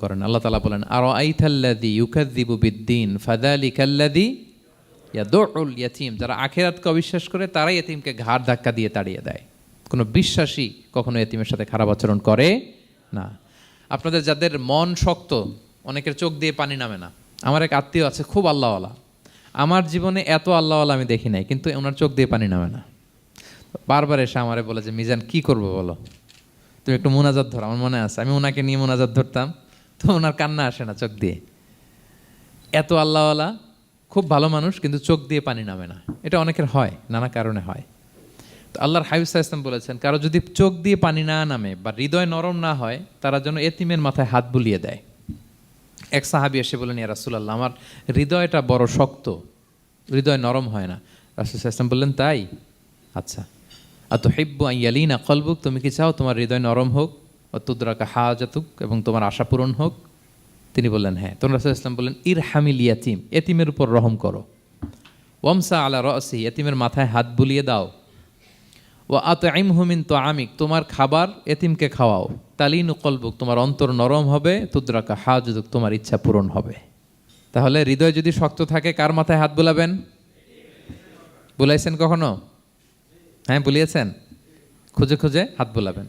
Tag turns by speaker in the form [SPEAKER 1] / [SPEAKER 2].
[SPEAKER 1] করেন। আল্লাহ তাআলা বলেন, আরাআইতাল্লাযী ইউকাযযিবু বিদ্দীন ফাযালিকাল্লাযী ইয়াদুউল ইয়াতীম। যারা আখিরাতকে অবিশ্বাস করে তারাই এতিমকে ঘাড় ধাক্কা দিয়ে তাড়িয়ে দেয়। কোনো বিশ্বাসী কখনো এতিমের সাথে খারাপ আচরণ করে না। আপনাদের যাদের মন শক্ত, অনেকের চোখ দিয়ে পানি নামে না। আমার এক আত্মীয় আছে, খুব আল্লাহওয়ালা। আমার জীবনে এত আল্লাহওয়ালা আমি দেখি নাই, কিন্তু ওনার চোখ দিয়ে পানি নামে না। বারবার এসে আমারে বলে যে, মিজান কি করবো বলো, তুমি একটু মোনাজাত ধরো। আমার মনে আছে আমি ওনাকে নিয়ে মোনাজাত ধরতাম, তো ওনার কান্না আসে না চোখ দিয়ে। এত আল্লাহওয়ালা, খুব ভালো মানুষ, কিন্তু চোখ দিয়ে পানি নামে না। এটা অনেকের হয়, নানা কারণে হয়। তো আল্লাহর হাবিব সাল্লাল্লাহু আলাইহি ওয়াসাল্লাম বলেছেন, কারো যদি চোখ দিয়ে পানি না নামে বা হৃদয় নরম না হয়, তারা যেন এতিমের মাথায় হাত বুলিয়ে দেয়। এক সাহাবী এসে বলেন, ইয়া রাসূলুল্লাহ, আমার হৃদয়টা বড় শক্ত, হৃদয় নরম হয় না। রাসূল সাল্লাল্লাহু আলাইহি ওয়াসাল্লাম বললেন, তাই? আচ্ছা, আতুহিব্বু আন ইয়ালিনা কলবুক, তুমি কি চাও তোমার হৃদয় নরম হোক, ওয়া তুদরাকা হাজাতুক, এবং তোমার আশা পূরণ হোক? তিনি বললেন, হ্যাঁ। তখন রাসূল সাল্লাল্লাহু আলাইহি ওয়াসাল্লাম বললেন, ইরহামিল ইয়াতীম, এতিমের উপর রহম করো। ওয়ামসা আলা রাসি, এতিমের মাথায় হাত বুলিয়ে দাও। ওয়া আতইমহু মিন তুআমিক, তোমার খাবার এতিমকে খাওয়াও। তালিনু কলবুক, তোমার অন্তর নরম হবে। তুদরাকা হাজাতুক, তোমার ইচ্ছা পূরণ হবে। তাহলে হৃদয় যদি শক্ত থাকে, কার মাথায় হাত বুলাবেন? বুলাইছেন কখনো? হ্যাঁ, বুলিয়েছেন? খুঁজে খুঁজে হাত বুলাবেন।